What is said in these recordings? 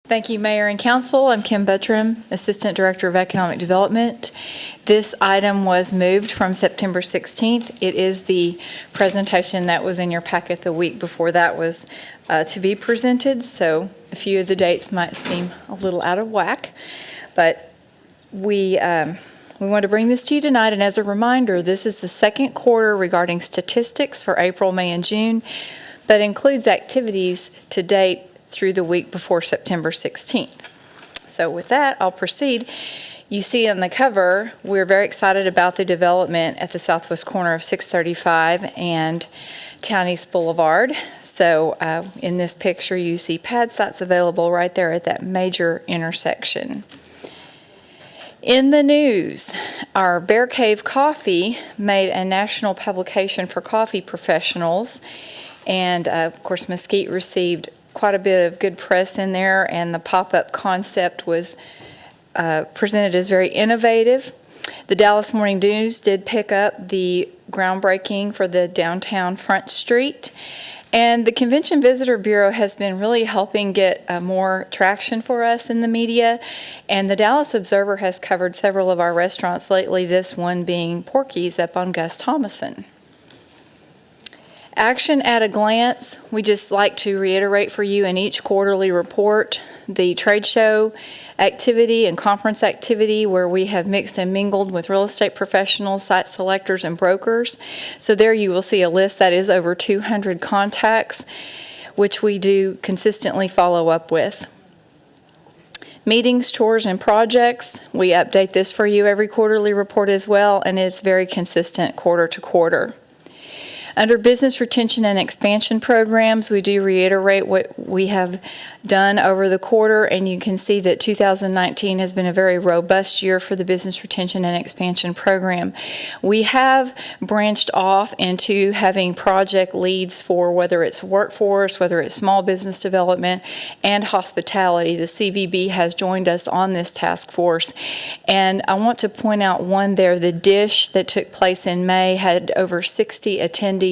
Thank you, Mayor and Council. I'm Kim Buttram, Assistant Director of Economic Development. This item was moved from September 16th. It is the presentation that was in your packet the week before that was to be presented, so a few of the dates might seem a little out of whack, but we want to bring this to you tonight, and as a reminder, this is the second quarter regarding statistics for April, May, and June, but includes activities to date through the week before September 16th. So with that, I'll proceed. You see on the cover, we're very excited about the development at the southwest corner of 635 and Town East Boulevard. So in this picture, you see pad sites available right there at that major intersection. In the news, our Bear Cave Coffee made a national publication for coffee professionals, and of course Mesquite received quite a bit of good press in there, and the pop-up concept was presented as very innovative. The Dallas Morning News did pick up the groundbreaking for the downtown Front Street, and the Convention Visitor Bureau has been really helping get more traction for us in the media, and the Dallas Observer has covered several of our restaurants lately, this one being Porky's up on Gus Thomason. Action at a glance, we just like to reiterate for you in each quarterly report the trade show activity and conference activity where we have mixed and mingled with real estate professionals, site selectors, and brokers. So there you will see a list that is over 200 contacts, which we do consistently follow up with. Meetings, tours, and projects, we update this for you every quarterly report as well, and it's very consistent quarter to quarter. Under business retention and expansion programs, we do reiterate what we have done over the quarter, and you can see that 2019 has been a very robust year for the business retention and expansion program. We have branched off into having project leads for whether it's workforce, whether it's small business development, and hospitality. The CVB has joined us on this task force, and I want to point out one there, the Dish that took place in May had over 60 attendees.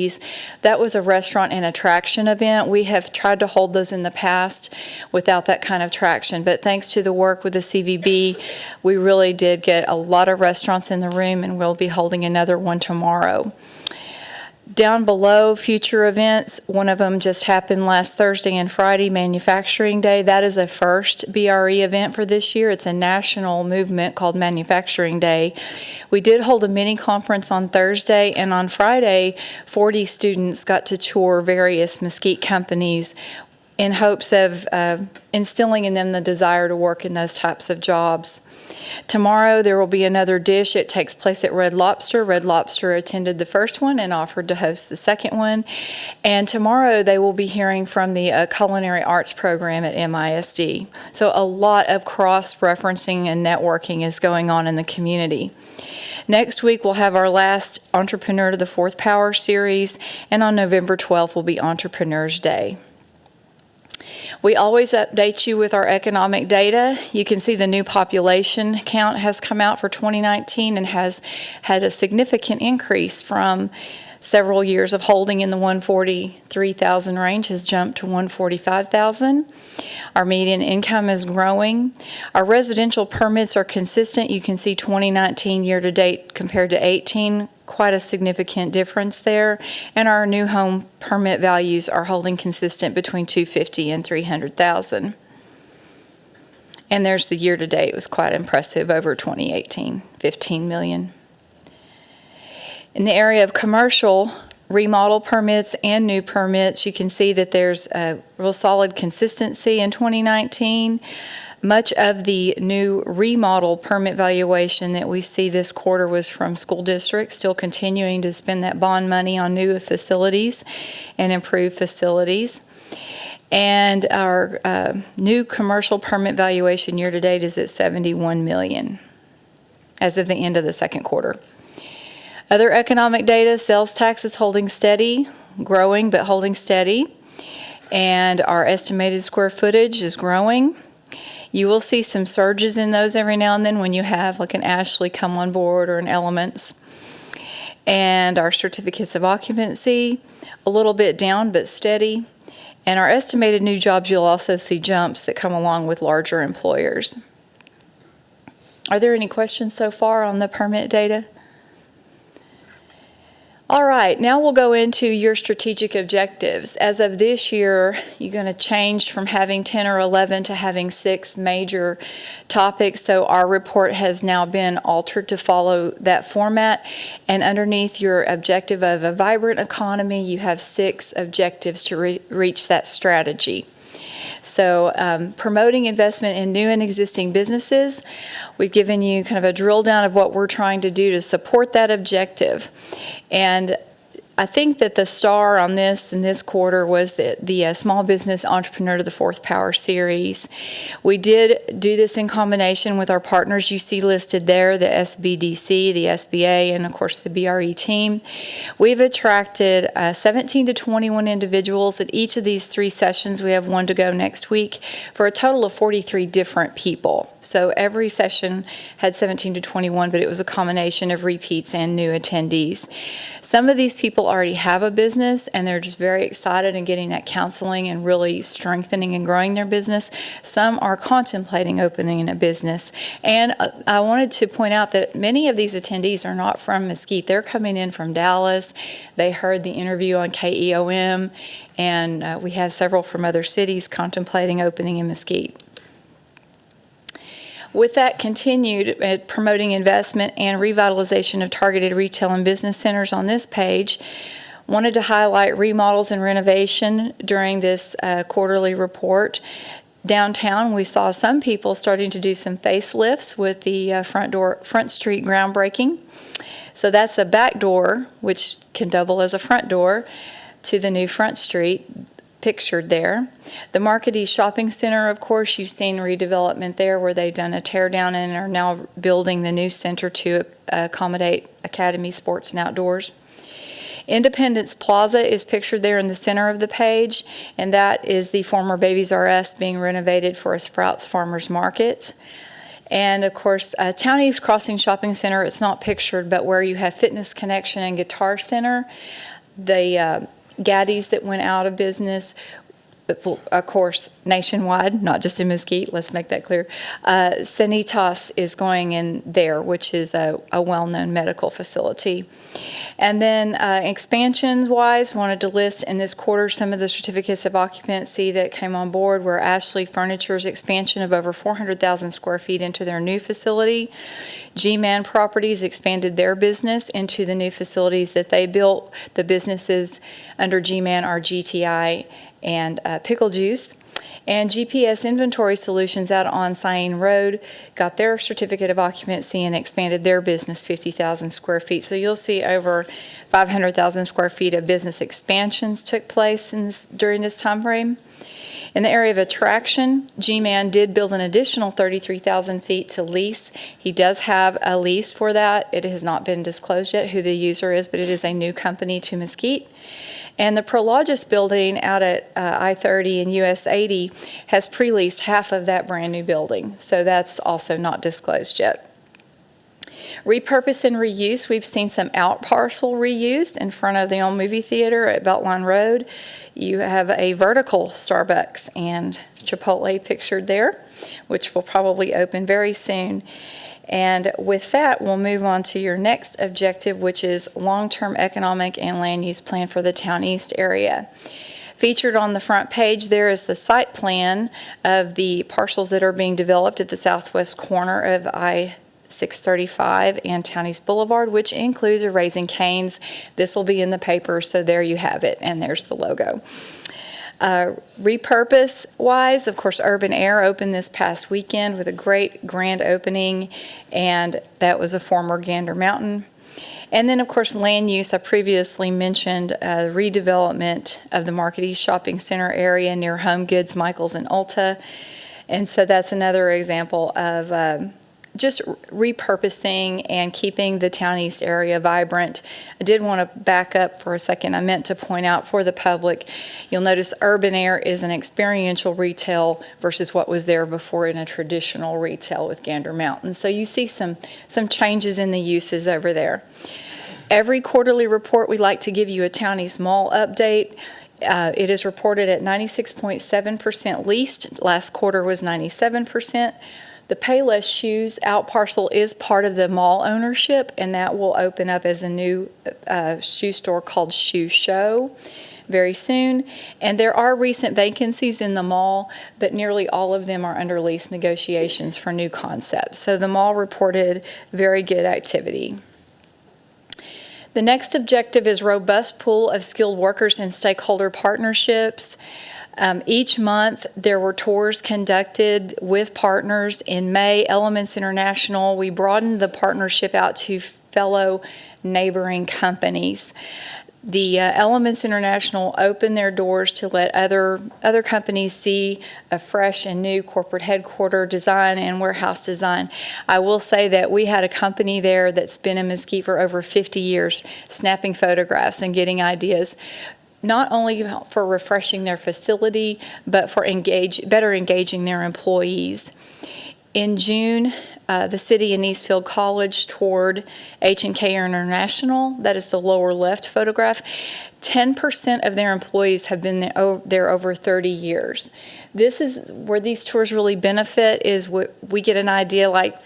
That was a restaurant and attraction event. We have tried to hold those in the past without that kind of traction, but thanks to the work with the CVB, we really did get a lot of restaurants in the room, and we'll be holding another one tomorrow. Down below, future events, one of them just happened last Thursday and Friday, Manufacturing Day. That is a first BRE event for this year. It's a national movement called Manufacturing Day. We did hold a mini conference on Thursday, and on Friday, 40 students got to tour various Mesquite companies in hopes of instilling in them the desire to work in those types of jobs. Tomorrow there will be another Dish. It takes place at Red Lobster. Red Lobster attended the first one and offered to host the second one. And tomorrow they will be hearing from the Culinary Arts program at MISD. So a lot of cross-referencing and networking is going on in the community. Next week we'll have our last Entrepreneur to the Fourth Power series, and on November 12th will be Entrepreneurs Day. We always update you with our economic data. You can see the new population count has come out for 2019 and has had a significant increase from several years of holding in the 143,000 range, has jumped to 145,000. Our median income is growing. Our residential permits are consistent. You can see 2019 year-to-date compared to 18, quite a significant difference there. And our new home permit values are holding consistent between 250 and 300,000. And there's the year-to-date. It was quite impressive over 2018, 15 million. In the area of commercial remodel permits and new permits, you can see that there's a real solid consistency in 2019. Much of the new remodel permit valuation that we see this quarter was from school districts still continuing to spend that bond money on new facilities and improved facilities. And our new commercial permit valuation year-to-date is at $71 million as of the end of the second quarter. Other economic data, sales tax is holding steady, growing but holding steady, and our estimated square footage is growing. You will see some surges in those every now and then when you have like an Ashley come on board or an Elements. And our certificates of occupancy, a little bit down but steady. And our estimated new jobs, you'll also see jumps that come along with larger employers. Are there any questions so far on the permit data? All right, now we'll go into your strategic objectives. As of this year, you're going to change from having 10 or 11 to having 6 major topics. So our report has now been altered to follow that format. And underneath your objective of a vibrant economy, you have 6 objectives to reach that strategy. So promoting investment in new and existing businesses. We've given you kind of a drill down of what we're trying to do to support that objective. And I think that the star on this in this quarter was the Small Business Entrepreneur to the Fourth Power series. We did do this in combination with our partners you see listed there, the SBDC, the SBA, and of course the BRE team. We've attracted 17 to 21 individuals at each of these 3 sessions. We have one to go next week for a total of 43 different people. So every session had 17 to 21, but it was a combination of repeats and new attendees. Some of these people already have a business and they're just very excited and getting that counseling and really strengthening and growing their business. Some are contemplating opening a business. And I wanted to point out that many of these attendees are not from Mesquite. They're coming in from Dallas. They heard the interview on KEOM, and we have several from other cities contemplating opening in Mesquite. With that continued promoting investment and revitalization of targeted retail and business centers on this page, wanted to highlight remodels and renovation during this quarterly report. Downtown, we saw some people starting to do some facelifts with the front street groundbreaking. So that's a back door, which can double as a front door, to the new front street, pictured there. The Mesquite Shopping Center, of course, you've seen redevelopment there where they've done a tear down and are now building the new center to accommodate Academy Sports and Outdoors. Independence Plaza is pictured there in the center of the page, and that is the former Babies R Us being renovated for a Sprouts Farmers Market. And of course, Townies Crossing Shopping Center, it's not pictured, but where you have Fitness Connection and Guitar Center, the Gaddy's that went out of business, of course, nationwide, not just in Mesquite, let's make that clear. Sanitas is going in there, which is a well-known medical facility. And then expansions-wise, wanted to list in this quarter some of the certificates of occupancy that came on board, where Ashley Furniture's expansion of over 400,000 square feet into their new facility. G-Man Properties expanded their business into the new facilities that they built. The businesses under G-Man are GTI and Pickle Juice. And GPS Inventory Solutions out on Syene Road got their certificate of occupancy and expanded their business 50,000 square feet. So you'll see over 500,000 square feet of business expansions took place during this time frame. In the area of attraction, G-Man did build an additional 33,000 feet to lease. He does have a lease for that. It has not been disclosed yet who the user is, but it is a new company to Mesquite. And the Prologis building out at I-30 and US 80 has pre-leased half of that brand new building. So that's also not disclosed yet. Repurpose and reuse, we've seen some out parcel reuse in front of the old movie theater at Beltline Road. You have a vertical Starbucks and Chipotle pictured there, which will probably open very soon. And with that, we'll move on to your next objective, which is long-term economic and land use plan for the Town East area. Featured on the front page there is the site plan of the parcels that are being developed at the southwest corner of I-635 and Town East Boulevard, which includes a Raising Cane's. This will be in the paper, so there you have it, and there's the logo. Repurpose-wise, of course, Urban Air opened this past weekend with a great grand opening, and that was a former Gander Mountain. And then, of course, land use, I previously mentioned redevelopment of the Mesquite Shopping Center area near Home Goods, Michaels, and Ulta. And so that's another example of just repurposing and keeping the Town East area vibrant. I did want to back up for a second. I meant to point out for the public, you'll notice Urban Air is an experiential retail versus what was there before in a traditional retail with Gander Mountain. So you see some changes in the uses over there. Every quarterly report, we like to give you a Town East Mall update. It is reported at 96.7% leased. Last quarter was 97%. The Payless Shoes out parcel is part of the mall ownership, and that will open up as a new shoe store called Shoe Show very soon. And there are recent vacancies in the mall, but nearly all of them are under lease negotiations for new concepts. So the mall reported very good activity. The next objective is robust pool of skilled workers and stakeholder partnerships. Each month, there were tours conducted with partners. In May, Elements International, we broadened the partnership out to fellow neighboring companies. The Elements International opened their doors to let other companies see a fresh and new corporate headquarter design and warehouse design. I will say that we had a company there that's been in Mesquite for over 50 years, snapping photographs and getting ideas, not only for refreshing their facility, but for better engaging their employees. In June, the city and Eastfield College toured H&K International. That is the lower left photograph. 10% of their employees have been there over 30 years. This is where these tours really benefit, is we get an idea like,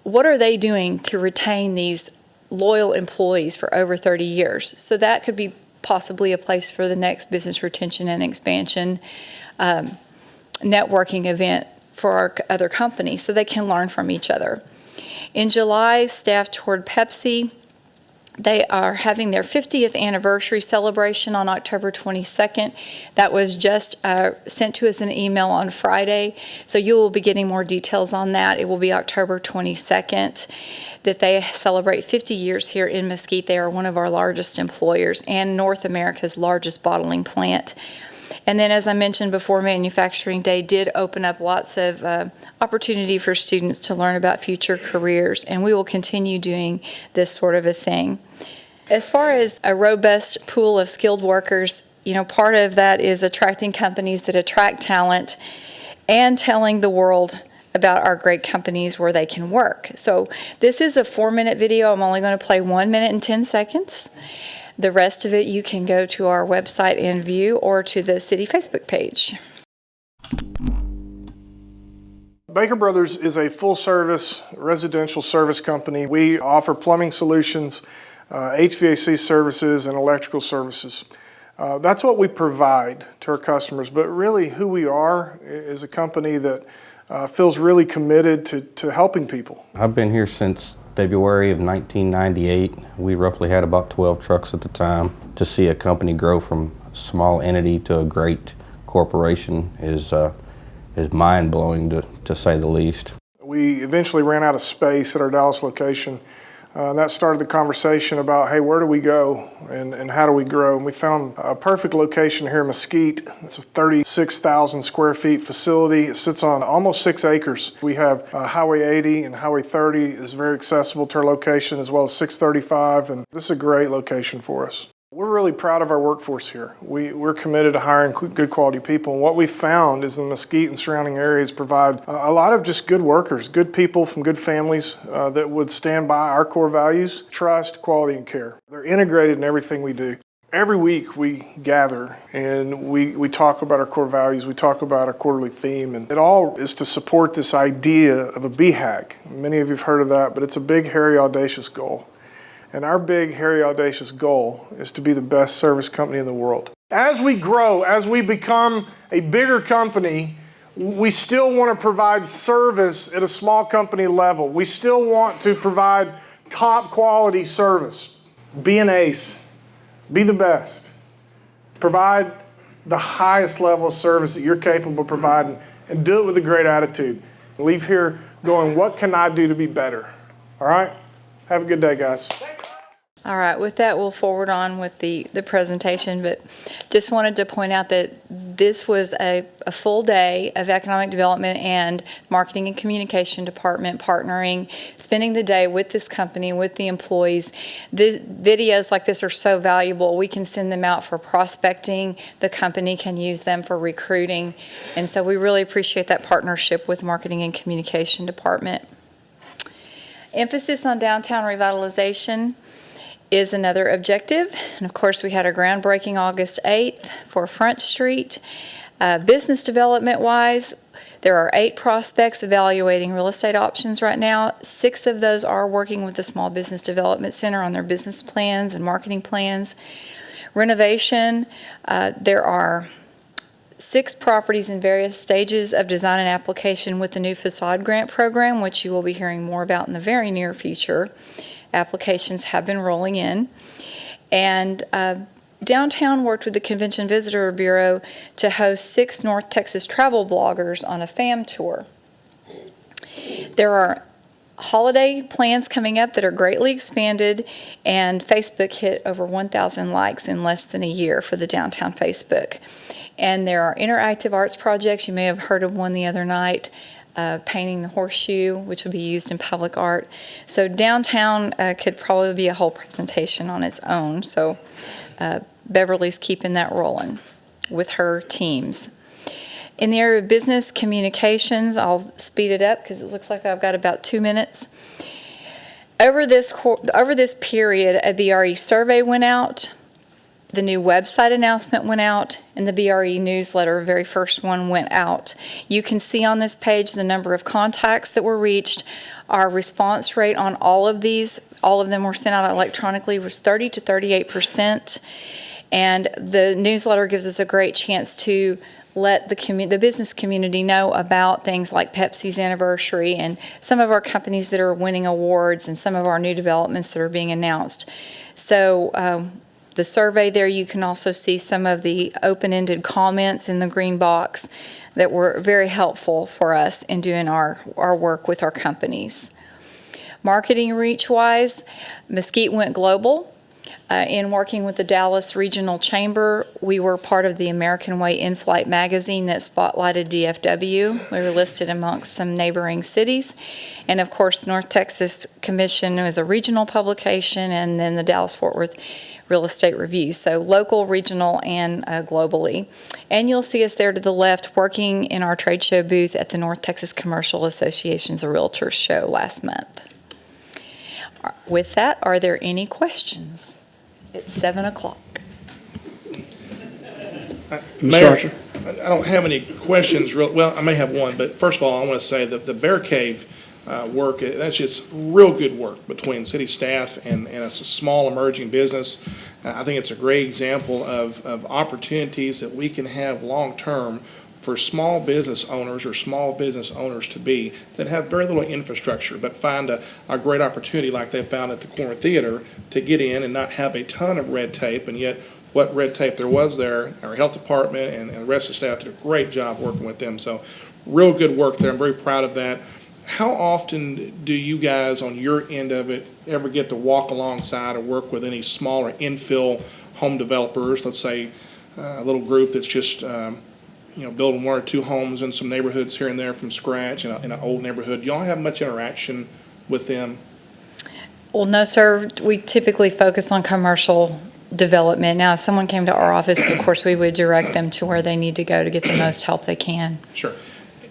what are they doing to retain these loyal employees for over 30 years? So that could be possibly a place for the next business retention and expansion networking event for our other companies, so they can learn from each other. In July, staff toured Pepsi. They are having their 50th anniversary celebration on October 22nd. That was just sent to us in an email on Friday, so you will be getting more details on that. It will be October 22nd that they celebrate 50 years here in Mesquite. They are one of our largest employers and North America's largest bottling plant. And then, as I mentioned before, Manufacturing Day did open up lots of opportunity for students to learn about future careers, and we will continue doing this sort of a thing. As far as a robust pool of skilled workers, part of that is attracting companies that attract talent and telling the world about our great companies where they can work. So this is a 4-minute video. I'm only going to play 1 minute and 10 seconds. The rest of it you can go to our website and view, or to the city Facebook page. Baker Brothers is a full-service residential service company. We offer plumbing solutions, HVAC services, and electrical services. That's what we provide to our customers, but really who we are is a company that feels really committed to helping people. I've been here since February of 1998. We roughly had about 12 trucks at the time. To see a company grow from a small entity to a great corporation is mind-blowing, to say the least. We eventually ran out of space at our Dallas location. That started the conversation about, hey, where do we go and how do we grow? And we found a perfect location here in Mesquite. It's a 36,000 square feet facility. It sits on almost 6 acres. We have Highway 80 and Highway 30 is very accessible to our location, as well as 635, and this is a great location for us. We're really proud of our workforce here. We're committed to hiring good quality people, and what we found is the Mesquite and surrounding areas provide a lot of just good workers, good people from good families that would stand by our core values: trust, quality, and care. They're integrated in everything we do. Every week we gather and we talk about our core values, we talk about our quarterly theme, and it all is to support this idea of a BHAG. Many of you have heard of that, but it's a big, hairy, audacious goal. And our big, hairy, audacious goal is to be the best service company in the world. As we grow, as we become a bigger company, we still want to provide service at a small company level. We still want to provide top quality service. Be an ace. Be the best. Provide the highest level of service that you're capable of providing, and do it with a great attitude. Leave here going, what can I do to be better? All right? Have a good day, guys. All right, with that, we'll forward on with the presentation, but just wanted to point out that this was a full day of economic development and marketing and communication department partnering, spending the day with this company, with the employees. The videos like this are so valuable. We can send them out for prospecting. The company can use them for recruiting. And so we really appreciate that partnership with marketing and communication department. Emphasis on downtown revitalization. is another objective. And of course, we had our groundbreaking August 8th for Front Street. Business development wise, there are 8 prospects evaluating real estate options right now. 6 of those are working with the Small Business Development Center on their business plans and marketing plans. Renovation, there are 6 properties in various stages of design and application with the new facade grant program, which you will be hearing more about in the very near future. Applications have been rolling in. And downtown worked with the Convention Visitor Bureau to host 6 North Texas travel bloggers on a FAM tour. There are holiday plans coming up that are greatly expanded, and Facebook hit over 1,000 likes in less than a year for the downtown Facebook. And there are interactive arts projects. You may have heard of one the other night, painting the horseshoe, which will be used in public art. So downtown could probably be a whole presentation on its own. So Beverly's keeping that rolling with her teams. In the area of business communications, I'll speed it up because it looks like I've got about 2 minutes. Over this period, a BRE survey went out, the new website announcement went out, and the BRE newsletter, very first one, went out. You can see on this page the number of contacts that were reached. Our response rate on all of these, all of them were sent out electronically, was 30 to 38%. And the newsletter gives us a great chance to let the business community know about things like Pepsi's anniversary and some of our companies that are winning awards and some of our new developments that are being announced. So the survey there, you can also see some of the open-ended comments in the green box that were very helpful for us in doing our work with our companies. Marketing reach-wise, Mesquite went global. In working with the Dallas Regional Chamber, we were part of the American Way in-flight magazine that spotlighted DFW. We were listed amongst some neighboring cities. And of course, North Texas Commission was a regional publication, and then the Dallas-Fort Worth Real Estate Review. So local, regional, and globally. And you'll see us there to the left working in our trade show booth at the North Texas Commercial Association's Realtors Show last month. With that, are there any questions? It's 7 o'clock. Mayor, I don't have any questions. Well, I may have one, but first of all, I want to say that the Bear Cave work, that's just real good work between city staff and it's a small emerging business. I think it's a great example of opportunities that we can have long-term for small business owners or small business owners to be that have very little infrastructure but find a great opportunity like they found at the Corner Theater to get in and not have a ton of red tape, and yet what red tape there was there, our health department and the rest of the staff did a great job working with them. So real good work there. I'm very proud of that. How often do you guys on your end of it ever get to walk alongside or work with any smaller infill home developers, let's say a little group that's just building 1 or 2 homes in some neighborhoods here and there from scratch in an old neighborhood? Do y'all have much interaction with them? Well, no, sir. We typically focus on commercial development. Now, if someone came to our office, of course, we would direct them to where they need to go to get the most help they can. Sure.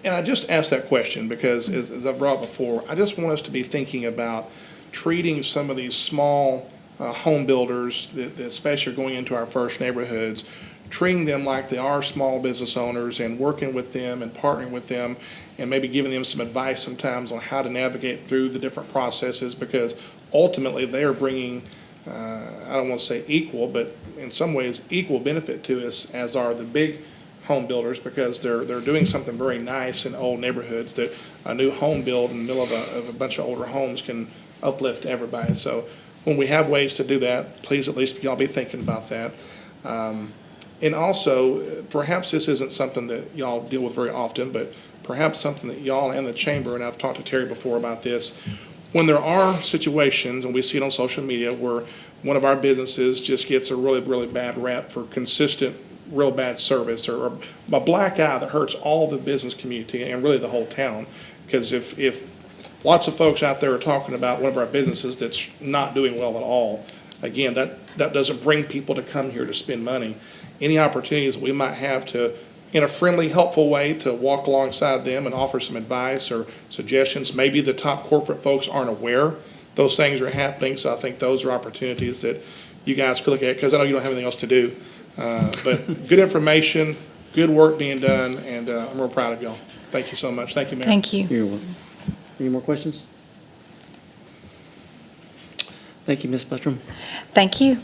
And I just asked that question because, as I've brought before, I just want us to be thinking about treating some of these small home builders, that especially are going into our first neighborhoods, treating them like they are small business owners and working with them and partnering with them and maybe giving them some advice sometimes on how to navigate through the different processes, because ultimately they are bringing, I don't want to say equal, but in some ways equal benefit to us as are the big home builders, because they're doing something very nice in old neighborhoods that a new home build in the middle of a bunch of older homes can uplift everybody. So when we have ways to do that, please at least y'all be thinking about that. And also, perhaps this isn't something that y'all deal with very often, but perhaps something that y'all and the chamber, and I've talked to Terry before about this, when there are situations, and we see it on social media, where one of our businesses just gets a really, really bad rap for consistent, real bad service, or a black eye that hurts all the business community and really the whole town. Because if lots of folks out there are talking about one of our businesses that's not doing well at all, again, that doesn't bring people to come here to spend money. Any opportunities that we might have to, in a friendly, helpful way, to walk alongside them and offer some advice or suggestions. Maybe the top corporate folks aren't aware those things are happening. So I think those are opportunities that you guys could look at, because I know you don't have anything else to do. But good information, good work being done, and I'm real proud of y'all. Thank you so much. Thank you, Mayor. Thank you. You're welcome. Any more questions? Thank you, Ms. Buttram. Thank you.